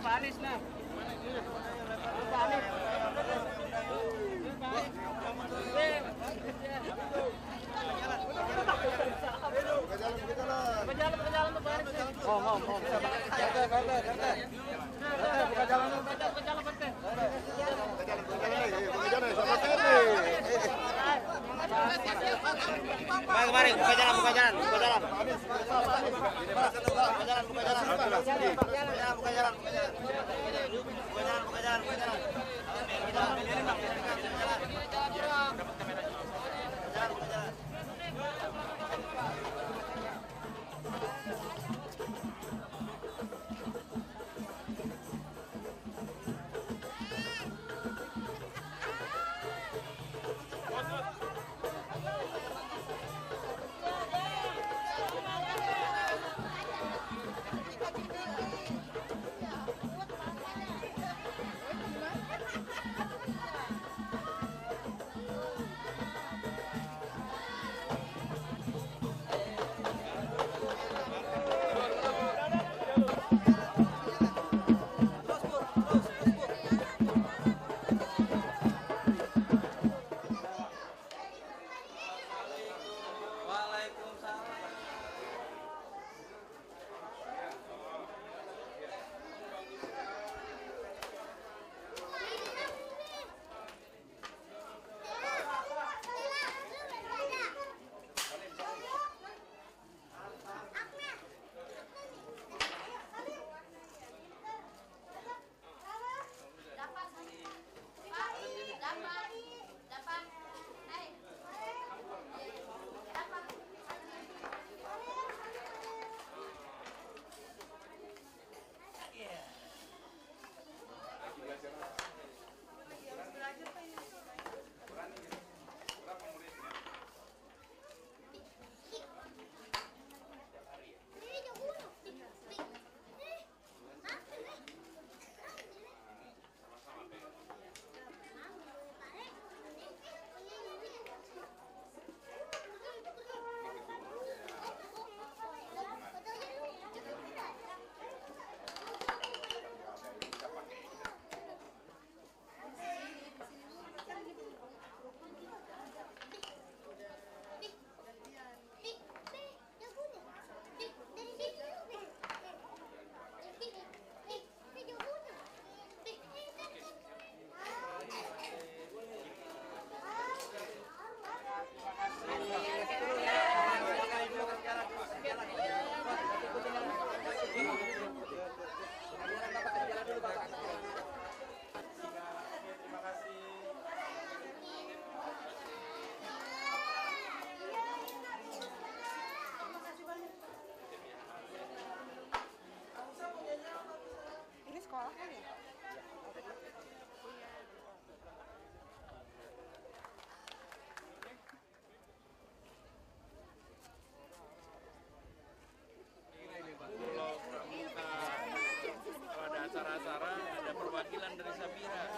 Pak Anies nah. Pak Anies. Buka jalan tuh Pak Anies. Om. Buka jalan tuh. Mari, buka jalan.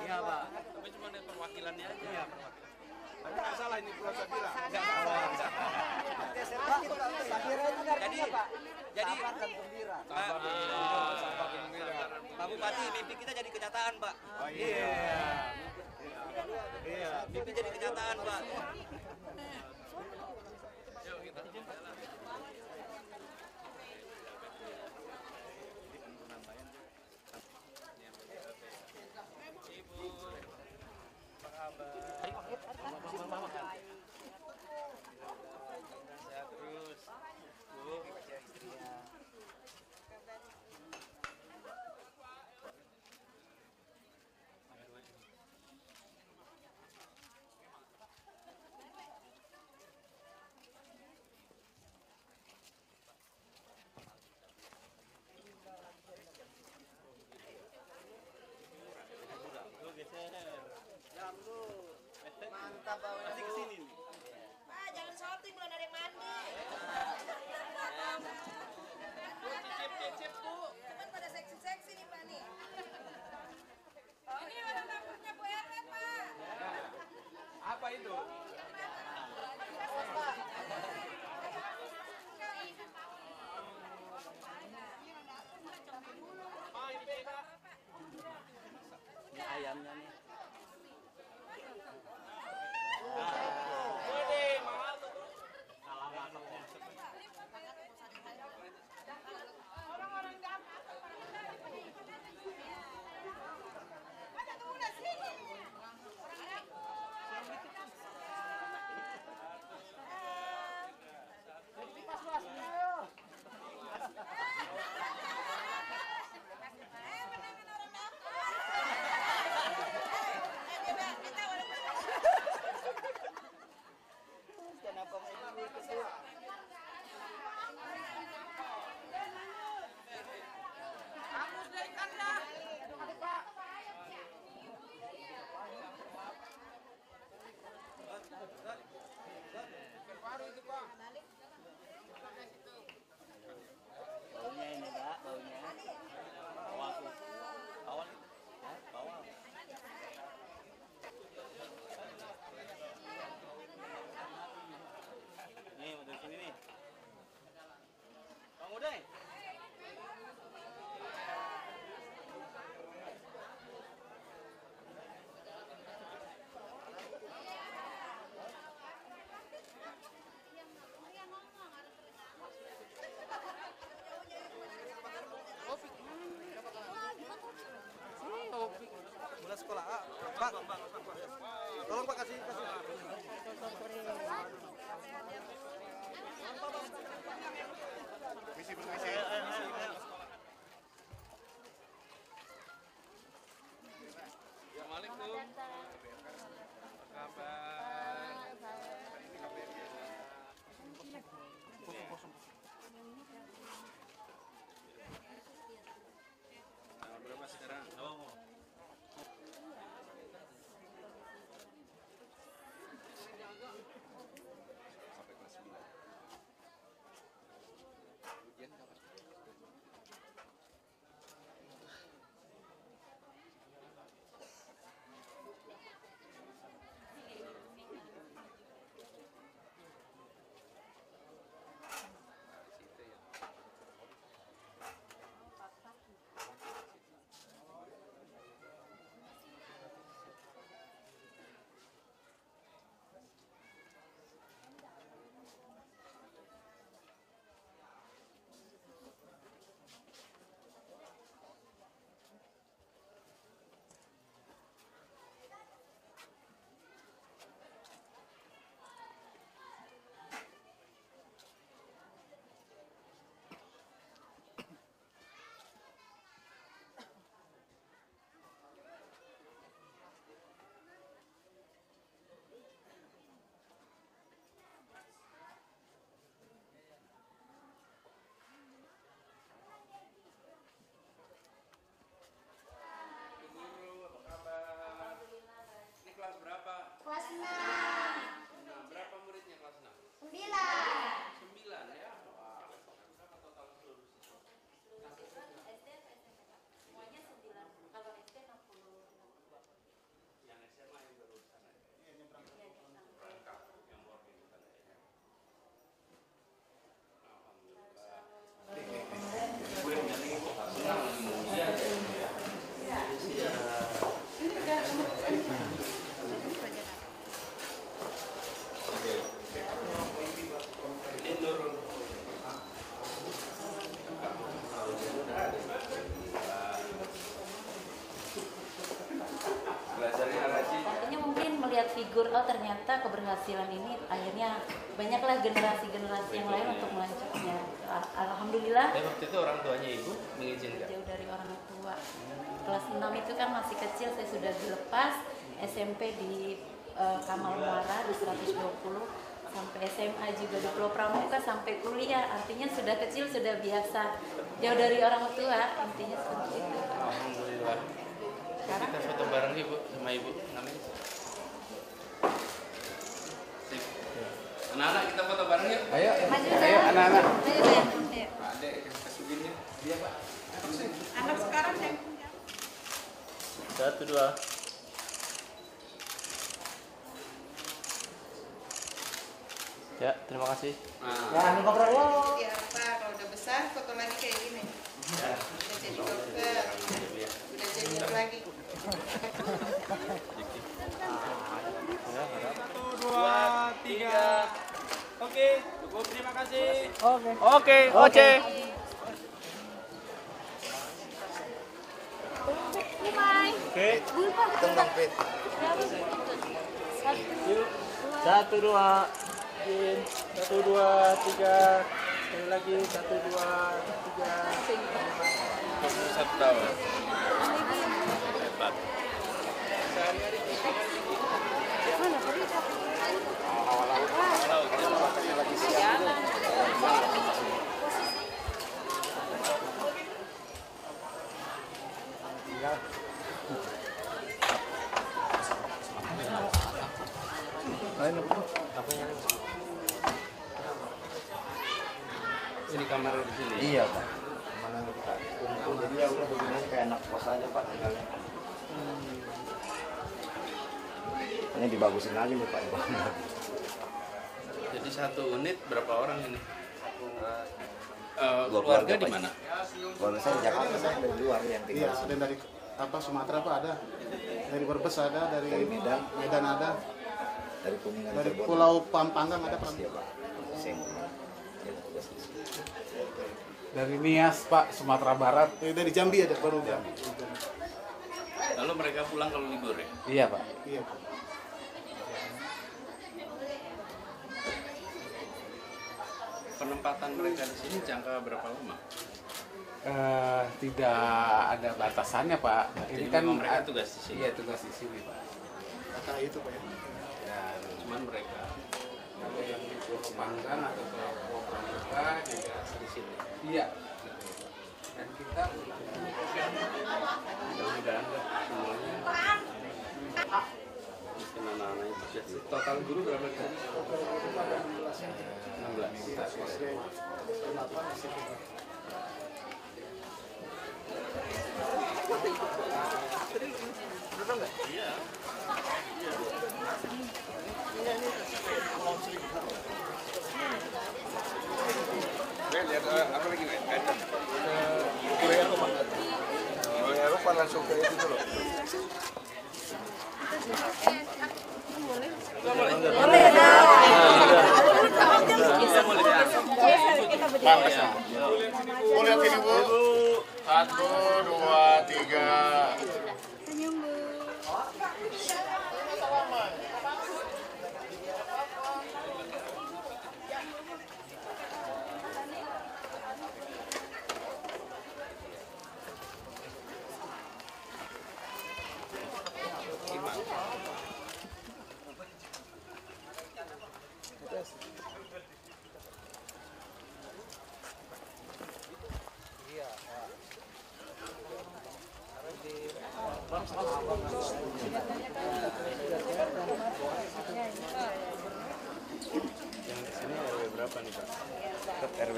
Iya Pak. Tapi cuma ada perwakilannya aja. Iya. Tapi nggak salah ini Pulau Sabira. Nggak salah. Sabira itu artinya Pak. Jadi sabar dan gembira. Pak Bupati, mimpi kita jadi kenyataan Pak. Oh iya. Iya. Mimpi jadi kenyataan Pak. Yuk kita. Sehat terus, Bu. Mantap Pak. Pasti kesini nih. Pak, jangan shouting, belum ada yang mandi. Cip, Bu. Cuman pada seksi-seksi nih Pak nih. Ini orang dapurnya Bu RW Pak. Apa itu? Ah, ini Pak. ayamnya nih. Kenapa begini kecil? Baunya ini Pak, baunya. Bawal. Bawal. Ya, bawal. Nih, mau dari sini nih. Bang Uday. Mulai sekolah. Pak. Tolong Pak kasih. Assalamualaikum. Apa kabar? Tanggal berapa sekarang? Oh. Sampai kelas 9. Ujian kapan? Kelas 6. Nah, berapa muridnya kelas 6? 9. 9 ya? Wah, berapa total seluruh siswa? Semuanya 9. Kalau SD 60. Yang SMA yang baru sana ya? Berangkat yang luar biasa sana ya? Belajarnya rajin. Artinya mungkin melihat figur, oh ternyata keberhasilan ini akhirnya banyaklah generasi-generasi yang lain untuk melanjutnya. Alhamdulillah. Tapi waktu itu orang tuanya ibu mengizinkan. Jauh dari orang tua. Kelas 6 itu kan masih kecil, saya sudah dilepas. SMP di Kamal Muara di 120, sampai SMA juga di Pulau Pramuka, sampai kuliah. Artinya sudah kecil sudah biasa jauh dari orang tua, intinya seperti itu. Alhamdulillah. Kita foto bareng ibu sama ibu namanya. Sip. Anak-anak kita foto bareng yuk. Ayo. Maju, Ayo anak-anak. Ayo, Sayang. Ayo. Pak Ade kasuginnya. Dia Pak. Anak sekarang yang 1, 2. Ya, terima kasih. biar apa kalau udah besar foto lagi kayak gini. Udah jadi dokter, udah jadi lagi. Oke, Oce. Oke. Hitung Bang Fit. 1, 2. 1, 2, 3. Sekali lagi 1, 2, 3. 21 tahun. Hebat. Ini kamar di sini. Iya Pak. Mana kita kumpul jadi ya udah begini kayak anak kos aja Pak tinggalnya. Ini dibagusin aja nih Pak. Jadi satu unit berapa orang ini? Dua Keluarga di Pak. mana? Kalau saya di Jakarta, saya dari luar yang tinggal. Iya, ada dari Sumatera Pak ada, dari Brebes ada, dari Medan. ada, Dari Kuningan dari Cirebon. Pulau Pampanggang ada Pak. Iya Pak. Saya tugas di sini. Dari Nias Pak, Sumatera Barat. Dari Jambi ada baru Jambi. Lalu mereka pulang kalau libur ya? Iya Pak. Iya Pak. Penempatan mereka di sini jangka berapa lama? Tidak ada batasannya Pak. Jadi Ini kan memang mereka tugas di sini. Iya tugas di sini Pak. Kata itu Pak ya. Dan Cuman mereka kalau yang di Pulau Panggang atau Pulau Pramuka juga di sini. iya. Dan kita Mudah-mudahan semuanya. Mungkin anak-anak itu jadi. Total guru berapa di sini? 16. Langsung ke itu loh. Oh lihat ini Bu. 1, 2, 3. Yang di sini RW berapa nih Pak? RW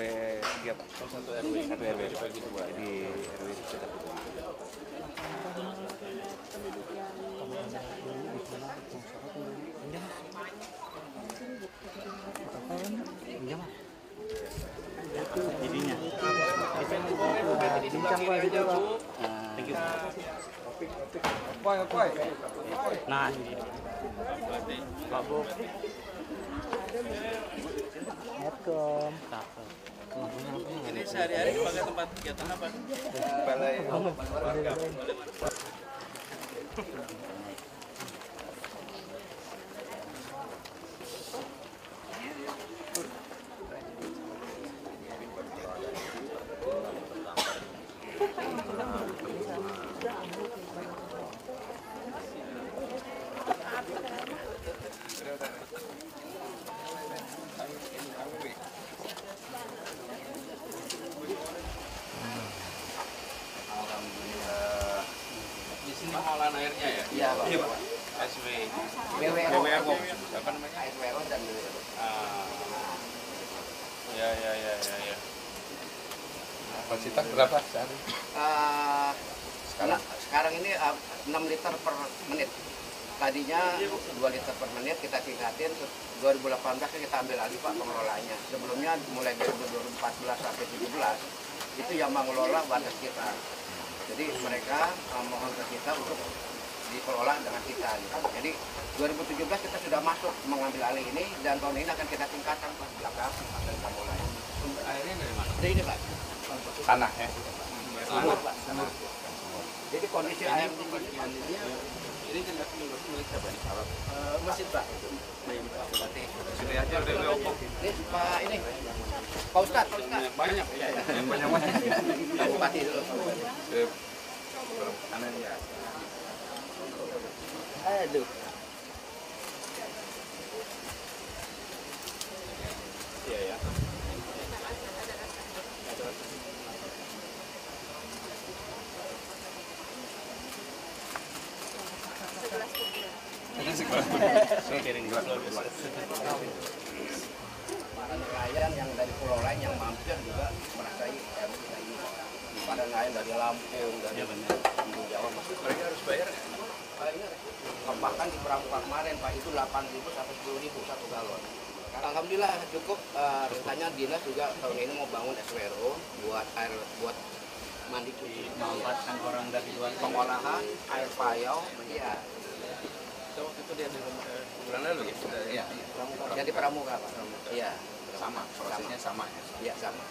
3 Pak. Oh, satu RW. RW Dibagi dua. Di RW itu kita Nah, ini. Pak Bu. Ini sehari-hari dipakai tempat kegiatan apa? balai Warga. Di sini pengolahan airnya ya? Iya, Pak. SW. WWO. Apa namanya? WWO dan WWO. Ya. kapasitas berapa sehari? Sekarang ini 6 liter per menit. Tadinya 2 liter per menit kita tingkatin. 2018 kita ambil alih Pak pengelolanya. Sebelumnya mulai dari 2014 sampai 2017 itu yang mengelola warga sekitar. Jadi mereka mohon ke kita untuk dikelola dengan kita. Jadi 2017 kita sudah masuk mengambil alih ini dan tahun ini akan kita tingkatkan Pak belakang akan kita mulai. Sumber airnya dari mana? Dari ini Pak. Tanah ya. Sumur Pak. Sumur. Jadi kondisi air di Ini jelas milik siapa nih? masjid Pak. Berarti sini aja udah diopok. Ini Pak ini. Pak Ustadz. Banyak. Yang banyak. Pak Bupati dulu. Kanan ya. Aduh. Iya ya. Para nelayan yang dari pulau lain yang mampir juga merasai air kita ini. Para nelayan dari Lampung, dari Bandung Jawa, Mereka harus bayar nggak? bahkan di Pramuka kemarin Pak itu 8.000 sampai 10.000 satu galon. Alhamdulillah cukup. Rencananya dinas juga tahun ini mau bangun SWRO buat air buat mandi cuci, Memanfaatkan orang dari luar. pengolahan air payau, ya. Itu waktu itu dia di bulan lalu ya? Iya. Jadi Pramuka Pak. Iya, Sama, prosesnya sama ya. iya sama.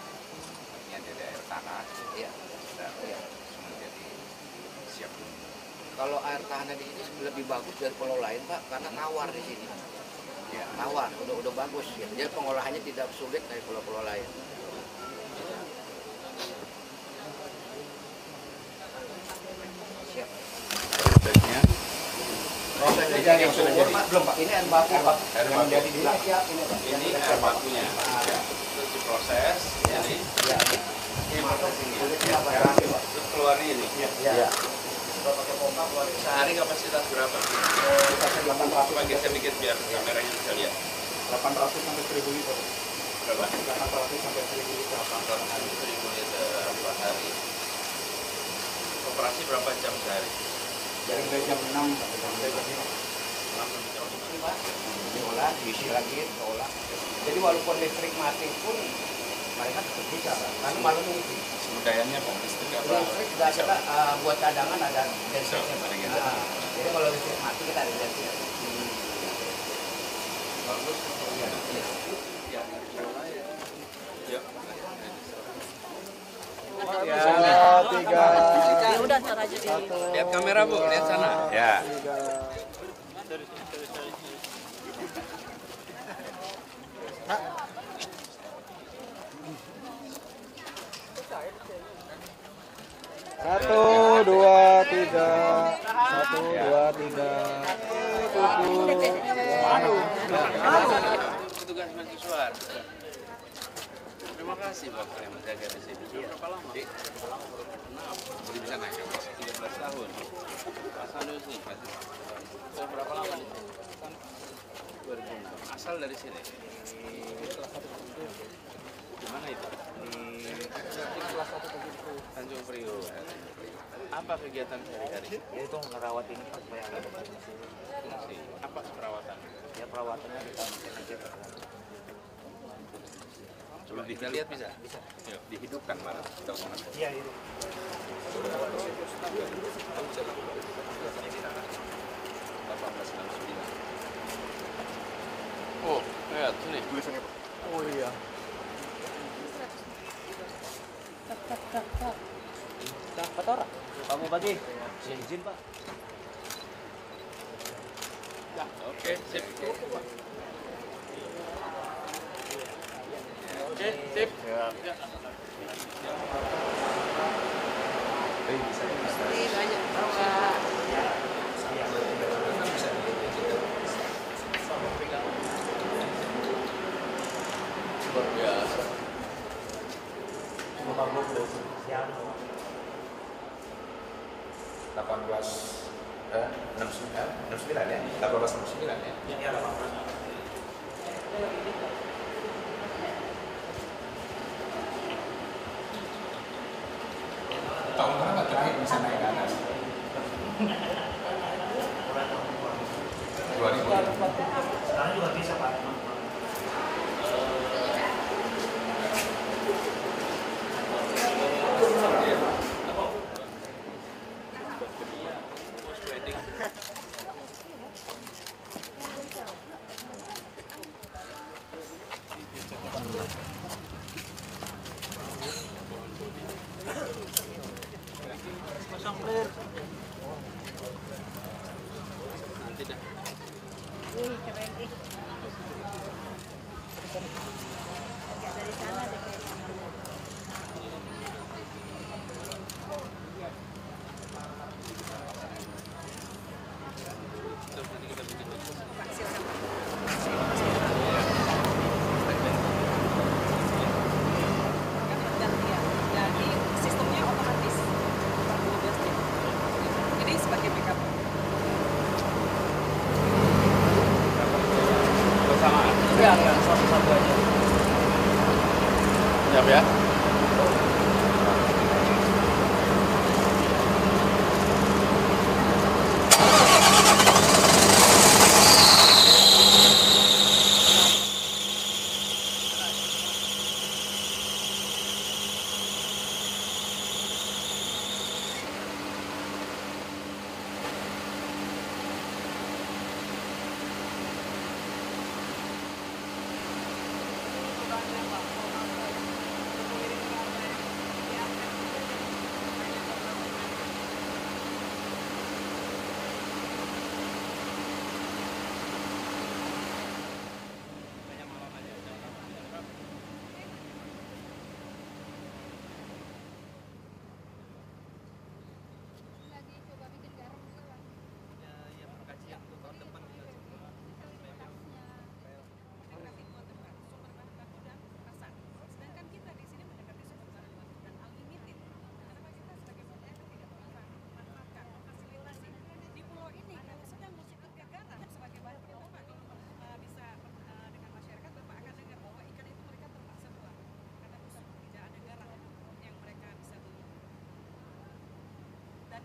Yang dari air tanah Iya. dan Iya. menjadi siap. Kalau air tanah di sini lebih bagus dari pulau lain Pak, karena tawar di sini. Ya, tawar, udah bagus ya. Jadi pengolahannya tidak sulit dari pulau-pulau lain. Siap. Prosesnya Prosesnya jadi yang sudah jadi. Belum Pak, ini air baku Pak. Air Yang baku. jadi dulu siap ini Pak. ini air bakunya. Terus diproses, jadi Ya. ini proses ini. Kulitnya apa ya? Terus keluarnya ini. Ya. Kalau pakai pompa keluar Sehari kapasitas berapa? sampai 800 Coba geser dikit biar kameranya bisa lihat. 800 sampai 1.000 liter. Berapa? 800 sampai 1.000 liter. 800.000 liter per hari. Operasi berapa jam sehari? Dari jam 6 sampai jam 5. 6 sampai jam 5. Diolah, diisi lagi, diolah. Jadi walaupun listrik mati pun mereka tetap bisa, Pak. Karena malam ini Budayanya Pak, listrik apa? listrik juga kita buat cadangan ada gensetnya, Pak. Ada genset. Jadi kalau listrik mati kita ada genset. Bagus. Iya. Ya, yuk. Ya udah ntar aja di Lihat kamera Bu, lihat sana. Ya. Satu, dua, tiga. Satu, dua, tiga. Petugas mercusuar. Terima kasih Bapak yang menjaga di sini. Berapa lama? Jadi bisa naik Mas? 13 tahun. Mas Sanusi masih. Sudah berapa lama di sini? 2006. Asal dari sini. Di mana itu? Di kelas 1 Tanjung Priok. Apa kegiatan sehari-hari? Itu ngerawat ini Pak supaya ada fungsi. Fungsi. Apa perawatan? Ya perawatannya kita mungkin aja Pak. Coba kita lihat bisa? Bisa. Yuk, dihidupkan malah. Kita usah. Iya itu. 1869. Oh, lihat sini tulisannya Pak. Oh iya. Dapat orang. Kamu bagi. Izin Pak. Oke, sip. Oke, sip. banyak Pak. Luar biasa. 69 ya? 1869 ya? Iya 18. Tahun berapa terakhir bisa naik ke atas? 2000. Sekarang juga bisa Pak. Nanti dah. Wih, keren ih. Agak dari sana deh kayaknya. Terus nanti kita bikin lagi. Pak, silakan. Jadi sistemnya otomatis 12 jam. Jadi sebagai backup. Bersamaan. Iya, satu-satu aja. Siap ya.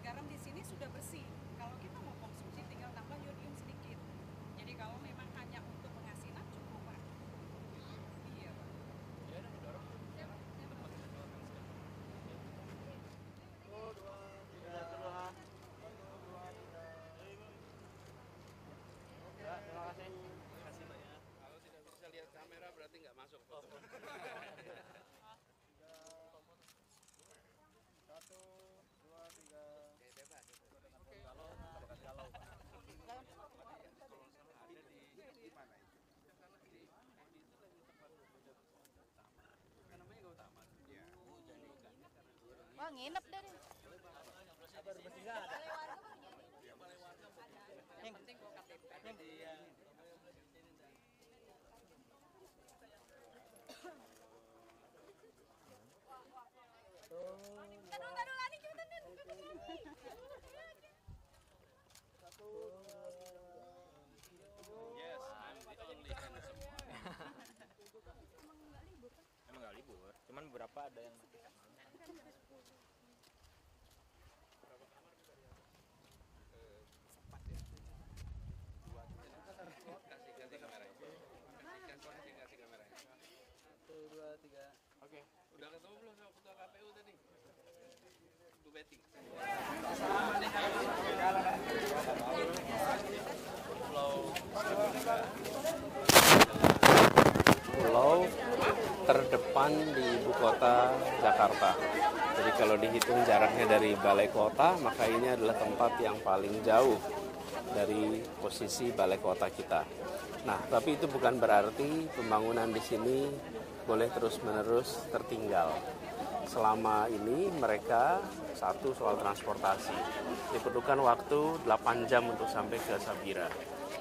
Garam di sini sudah bersih. Kalau kita mau konsumsi tinggal tambah yodium sedikit. Jadi kalau memang hanya untuk pengasinan cukup, Pak. Iya, Pak. Kalau tidak bisa lihat kamera berarti nggak masuk foto. Wah, nginep deh. Yes, I'm the only handsome one. Emang nggak libur, cuman beberapa ada yang Kasih kameranya. Kasih kameranya. 1, 2, 3. Oke. Udah ketemu belum sama ketua KPU tadi? Bu Betty. Pulau terdepan di ibu kota Jakarta. Jadi kalau dihitung jaraknya dari balai kota, maka ini adalah tempat yang paling jauh dari posisi balai kota kita. Nah, tapi itu bukan berarti pembangunan di sini boleh terus-menerus tertinggal. Selama ini mereka, satu soal transportasi, diperlukan waktu 8 jam untuk sampai ke Sabira.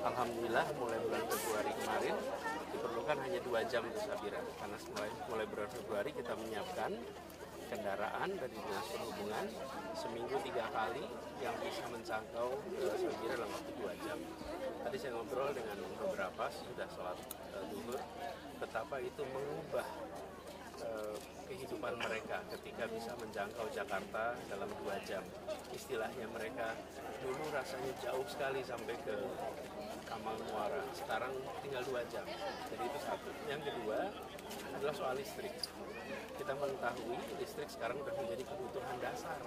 Alhamdulillah mulai bulan Februari kemarin diperlukan hanya 2 jam ke Sabira, karena mulai bulan Februari kita menyiapkan kendaraan dari Dinas Perhubungan seminggu 3 kali yang bisa menjangkau ke Sabira dalam waktu 2 jam. Tadi saya ngobrol dengan beberapa sudah sholat zuhur, betapa itu mengubah kehidupan mereka ketika bisa menjangkau Jakarta dalam 2 jam. Istilahnya mereka dulu rasanya jauh sekali sampai ke Kamal Muara, sekarang tinggal 2 jam. Jadi itu satu. Yang kedua adalah soal listrik. Kita mengetahui listrik sekarang sudah menjadi kebutuhan dasar.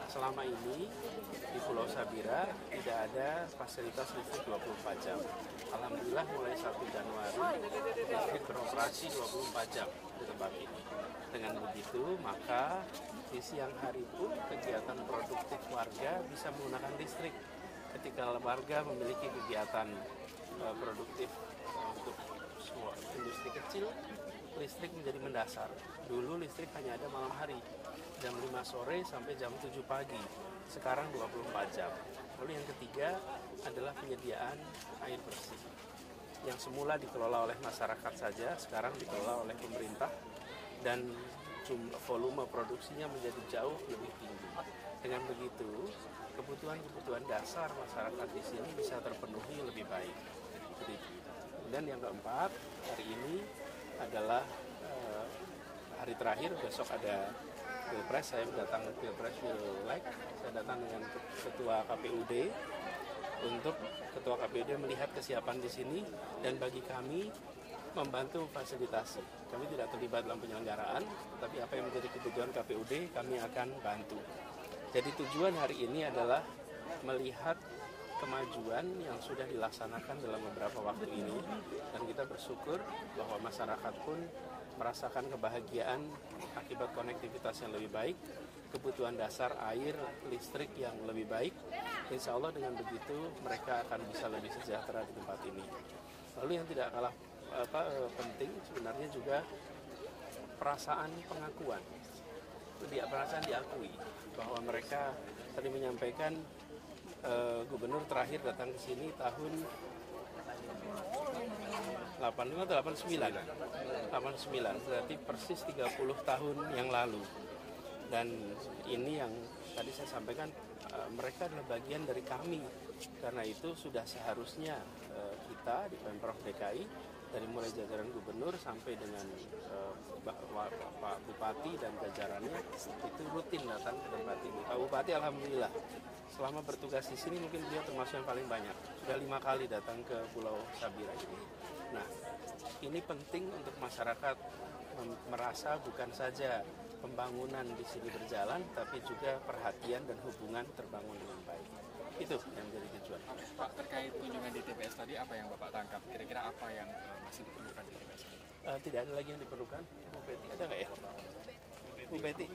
Nah, selama ini di Pulau Sabira tidak ada fasilitas listrik 24 jam. Alhamdulillah mulai 1 Januari listrik beroperasi 24 jam di tempat ini. Dengan begitu maka di siang hari pun kegiatan produktif warga bisa menggunakan listrik. Ketika warga memiliki kegiatan produktif untuk industri kecil, listrik menjadi mendasar. Dulu listrik hanya ada malam hari, jam 5 sore sampai jam 7 pagi. Sekarang 24 jam. Lalu yang ketiga adalah penyediaan air bersih. Yang semula dikelola oleh masyarakat saja, sekarang dikelola oleh pemerintah dan volume produksinya menjadi jauh lebih tinggi. Dengan begitu, kebutuhan-kebutuhan dasar masyarakat di sini bisa terpenuhi lebih baik. Kemudian yang keempat, hari ini adalah hari terakhir, besok ada Pilpres, saya datang ke Pilpres Pileg, saya datang dengan Ketua KPUD untuk Ketua KPUD melihat kesiapan di sini dan bagi kami membantu fasilitasi. Kami tidak terlibat dalam penyelenggaraan, tetapi apa yang menjadi kebutuhan KPUD kami akan bantu. Jadi tujuan hari ini adalah melihat kemajuan yang sudah dilaksanakan dalam beberapa waktu ini dan kita bersyukur bahwa masyarakat pun merasakan kebahagiaan akibat konektivitas yang lebih baik, kebutuhan dasar air, listrik yang lebih baik. Insya Allah dengan begitu mereka akan bisa lebih sejahtera di tempat ini. Lalu yang tidak kalah penting sebenarnya juga perasaan pengakuan. Perasaan diakui bahwa mereka tadi menyampaikan gubernur terakhir datang ke sini tahun 85 atau 89, berarti persis 30 tahun yang lalu. Dan ini yang tadi saya sampaikan, mereka adalah bagian dari kami. Karena itu sudah seharusnya kita di Pemprov DKI, dari mulai jajaran gubernur sampai dengan Pak Bupati dan jajarannya, itu rutin datang ke tempat ini. Pak Bupati alhamdulillah selama bertugas di sini mungkin dia termasuk yang paling banyak, sudah 5 kali datang ke Pulau Sabira ini. Nah, ini penting untuk masyarakat merasa bukan saja pembangunan di sini berjalan, tapi juga perhatian dan hubungan terbangun dengan baik. Itu yang menjadi tujuan. Pak, terkait kunjungan di TPS tadi, apa yang Bapak tangkap? Kira-kira apa yang masih diperlukan di TPS? Tidak ada lagi yang diperlukan. Bu Betty, ada nggak ya? Bu Betty.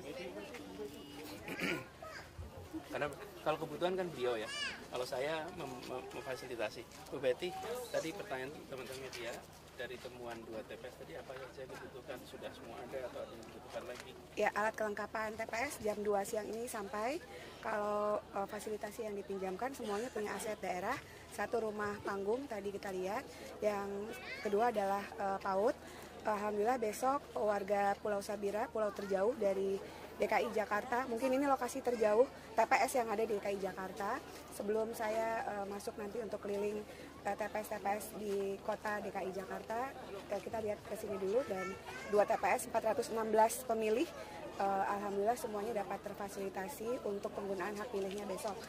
Karena kalau kebutuhan kan beliau ya. Kalau saya memfasilitasi. Bu Betty, tadi pertanyaan teman-teman media, dari temuan 2 TPS tadi apa yang saya dibutuhkan? Sudah semua ada atau ada yang dibutuhkan lagi? Ya, alat kelengkapan TPS jam 2 siang ini sampai. Kalau fasilitasi yang dipinjamkan semuanya punya aset daerah. 1 rumah panggung tadi kita lihat. Yang kedua adalah PAUD. Alhamdulillah besok warga Pulau Sabira, pulau terjauh dari DKI Jakarta, mungkin ini lokasi terjauh TPS yang ada di DKI Jakarta. Sebelum saya masuk nanti untuk keliling TPS-TPS di kota DKI Jakarta, kita lihat ke sini dulu, dan 2 TPS 416 pemilih, alhamdulillah semuanya dapat terfasilitasi untuk penggunaan hak pilihnya besok.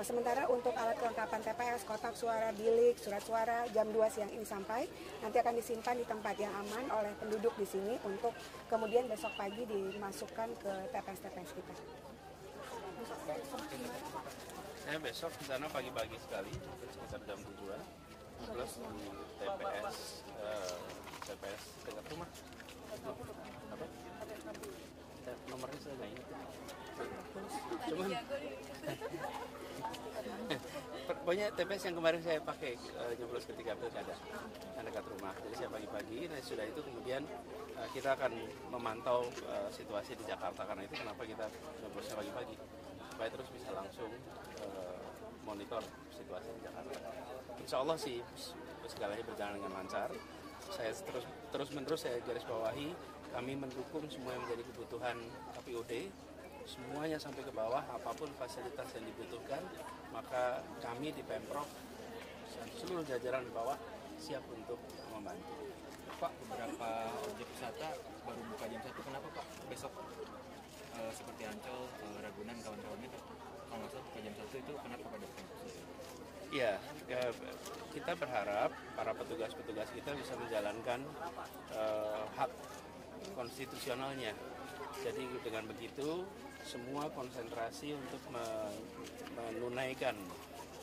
Sementara untuk alat kelengkapan TPS, kotak suara, bilik, surat suara, jam 2 siang ini sampai, nanti akan disimpan di tempat yang aman oleh penduduk di sini untuk kemudian besok pagi dimasukkan ke TPS-TPS kita. Saya besok di sana pagi-pagi sekali, sekitar jam 7-an, plus di TPS dekat rumah. Apa? Nomornya saya nggak ingat. Cuman pokoknya TPS yang kemarin saya pakai nyoblos ketika pilkada, yang dekat rumah. Jadi saya pagi-pagi, nah sudah itu kemudian kita akan memantau situasi di Jakarta. Karena itu kenapa kita nyoblosnya pagi-pagi, supaya terus bisa langsung monitor situasi di Jakarta. Insya Allah sih segalanya berjalan dengan lancar. Saya terus-menerus saya garis bawahi, kami mendukung semua yang menjadi kebutuhan KPUD, semuanya sampai ke bawah, apapun fasilitas yang dibutuhkan, maka kami di Pemprov dan seluruh jajaran di bawah siap untuk membantu. Pak, beberapa objek wisata baru buka jam 1, kenapa Pak? Besok seperti Ancol, Ragunan, kawan-kawannya kalau nggak salah buka jam 1 itu kenapa pada Ya, kita berharap para petugas-petugas kita bisa menjalankan hak konstitusionalnya. Jadi dengan begitu semua konsentrasi untuk menunaikan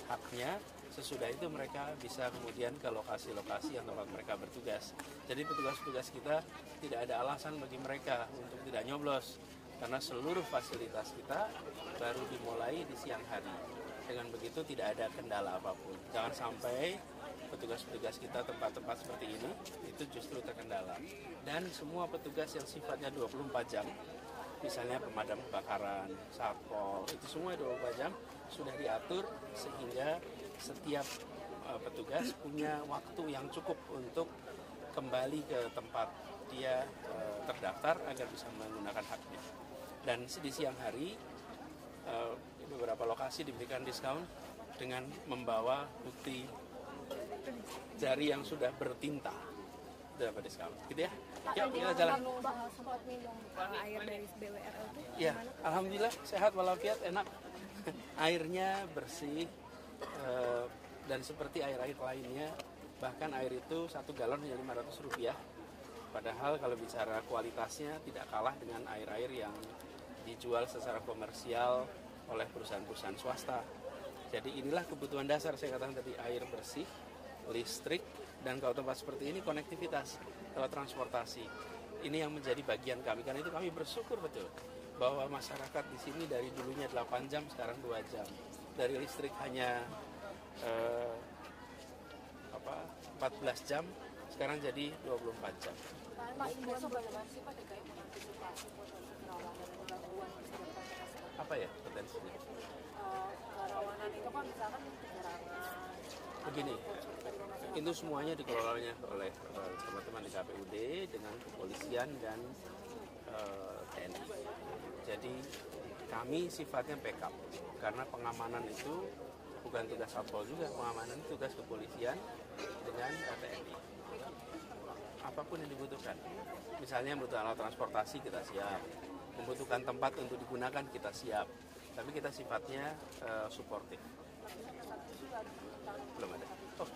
haknya. Sesudah itu mereka bisa kemudian ke lokasi-lokasi yang tempat mereka bertugas. Jadi petugas-petugas kita tidak ada alasan bagi mereka untuk tidak nyoblos, karena seluruh fasilitas kita baru dimulai di siang hari. Dengan begitu tidak ada kendala apapun. Jangan sampai petugas-petugas kita tempat-tempat seperti ini itu justru terkendala. Dan semua petugas yang sifatnya 24 jam, misalnya pemadam kebakaran, satpol, itu semua 24 jam sudah diatur sehingga setiap petugas punya waktu yang cukup untuk kembali ke tempat dia terdaftar agar bisa menggunakan haknya. Dan di siang hari beberapa lokasi diberikan diskon dengan membawa bukti jari yang sudah bertinta. Dapat diskon, gitu ya? Yuk, kita jalan. Sempat minum air dari BWRL itu? Ya, alhamdulillah sehat walafiat, enak. Airnya bersih dan seperti air-air lainnya. Bahkan air itu 1 galon hanya Rp500. Padahal kalau bicara kualitasnya tidak kalah dengan air-air yang dijual secara komersial oleh perusahaan-perusahaan swasta. Jadi inilah kebutuhan dasar, saya katakan tadi, air bersih, listrik, dan kalau tempat seperti ini konektivitas, kalau transportasi. Ini yang menjadi bagian kami, karena itu kami bersyukur betul bahwa masyarakat di sini dari dulunya 8 jam, sekarang 2 jam. Dari listrik hanya 14 jam, sekarang jadi 24 jam. Pak, besok bagaimana sih Pak DKI mengantisipasi potensi kerawanan dan gangguan kesehatan? Apa ya potensinya? Kerawanan itu kan misalkan penyerangan. Begini, itu semuanya dikelolanya oleh teman-teman di KPUD dengan kepolisian dan TNI. Jadi kami sifatnya backup, karena pengamanan itu bukan tugas Satpol juga, pengamanan itu tugas kepolisian dengan TNI. Apapun yang dibutuhkan, misalnya membutuhkan alat transportasi kita siap, membutuhkan tempat untuk digunakan kita siap, tapi kita sifatnya suportif. Belum ada. Oh,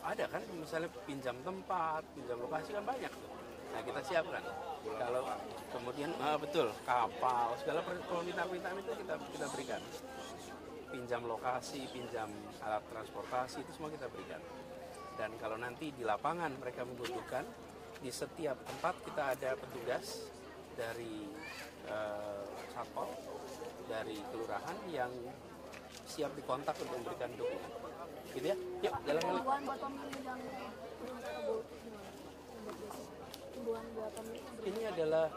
ada kan, misalnya pinjam tempat, pinjam lokasi kan banyak tuh. Nah kita siapkan. Kalau kemudian betul kapal segala permintaan itu kita berikan. Pinjam lokasi, pinjam alat transportasi itu semua kita berikan. Dan kalau nanti di lapangan mereka membutuhkan, di setiap tempat kita ada petugas dari Satpol, dari kelurahan yang siap dikontak untuk memberikan dukungan. Gitu ya? Yuk, jalan dulu. Ini adalah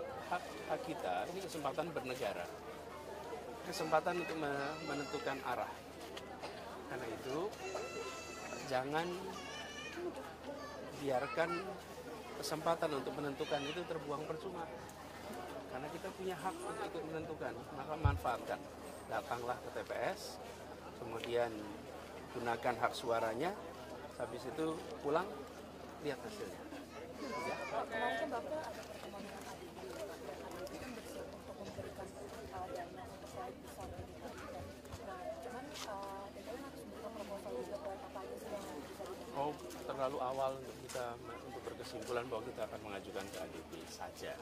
hak kita, ini kesempatan bernegara. Kesempatan untuk menentukan arah. Karena itu, jangan biarkan kesempatan untuk menentukan itu terbuang percuma. Karena kita punya hak untuk ikut menentukan, maka manfaatkan. Datanglah ke TPS, kemudian gunakan hak suaranya, habis itu pulang, lihat hasilnya. Ya. Kemarin Bapak ketemu dengan ADB, ADB kan bersiap untuk memberikan dana untuk proyek besar ini. Cuman DKI harus buka proposal juga proyek apa aja sih yang bisa dibangun? Oh, terlalu awal untuk kita untuk berkesimpulan bahwa kita akan mengajukan ke ADB saja.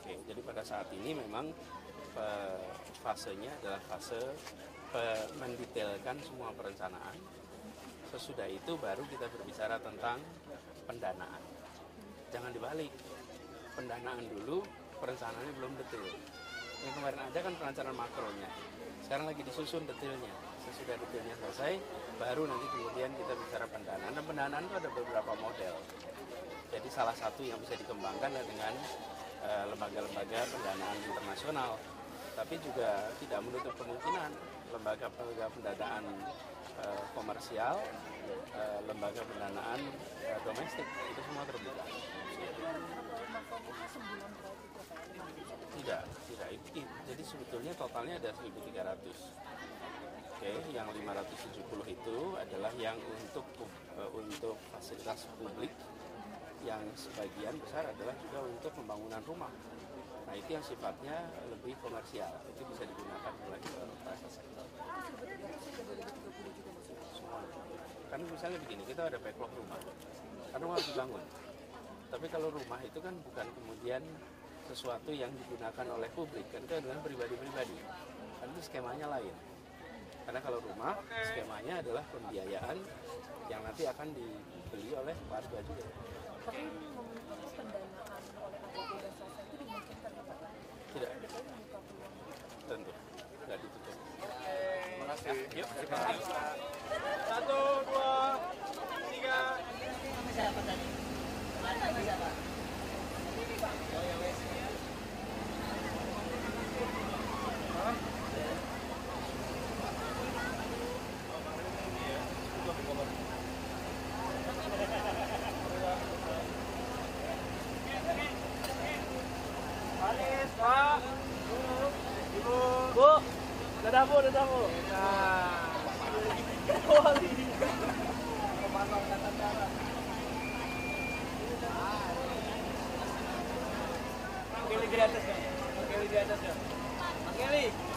Oke, jadi pada saat ini memang fasenya adalah fase mendetailkan semua perencanaan. Sesudah itu baru kita berbicara tentang pendanaan. Jangan dibalik, pendanaan dulu, perencanaannya belum detail. Yang kemarin ada kan perencanaan makronya, sekarang lagi disusun detailnya. Sesudah detailnya selesai, baru nanti kemudian kita bicara pendanaan. Dan pendanaan itu ada beberapa model. Jadi salah satu yang bisa dikembangkan dengan lembaga-lembaga pendanaan internasional. Tapi juga tidak menutup kemungkinan lembaga-lembaga pendanaan komersial, lembaga pendanaan domestik, itu semua terbuka. Tidak. Jadi sebetulnya totalnya ada 1.300. Oke, yang 570 itu adalah yang untuk fasilitas publik, yang sebagian besar adalah juga untuk pembangunan rumah. Nah itu yang sifatnya lebih komersial, itu bisa digunakan oleh private sector. Karena misalnya begini, kita ada backlog rumah, karena rumah harus dibangun. Tapi kalau rumah itu kan bukan kemudian sesuatu yang digunakan oleh publik, kan itu adalah pribadi-pribadi. Kan itu skemanya lain. Karena kalau rumah, skemanya adalah pembiayaan yang nanti akan dibeli oleh warga juga. Tapi pendanaan oleh APBD dan swasta itu dimungkinkan Pak? Tidak. DKI membuka peluang. Tentu, nggak ditutup. Terima kasih. Yuk, terima kasih. 1, 2, 3. Siapa tadi? Mana siapa? Oh ya wes. Manis, Pak. Ibu. Bu, dadah bu, dadah bu. Wali. Pemantau angkatan darat. Kelly di atas ya. Kelly di atas ya. Kelly.